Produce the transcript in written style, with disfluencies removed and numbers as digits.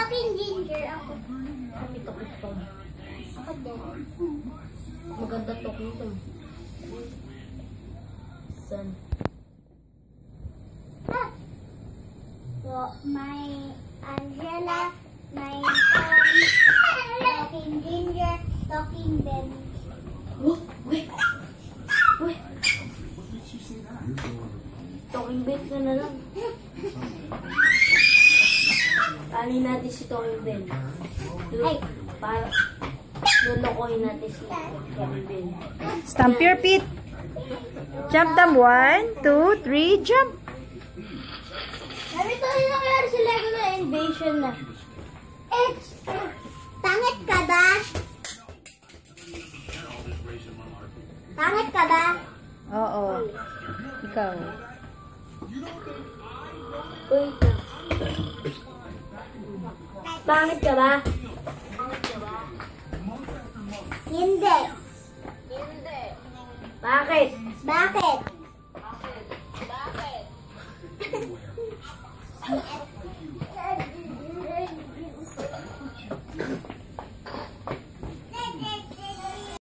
Talking ginger ako. Kami Talking. Ako din. Maganda Talking. San? So, my Angela, my Talking ginger, Talking Ben. Wait. Talking Ben ka na lang. Tali natin si Talking Ben. Ay. Para lulukoyin natin si Talking Ben. Stamp your feet. Jump them. 1, 2, 3, jump. Sabi ko yung nangyari si Lego na invasion na. Pangit ka ba? Pangit ka ba? Oo. Ikaw. Wait lang. Pangit ka ba? Hindi. Bakit? Bakit?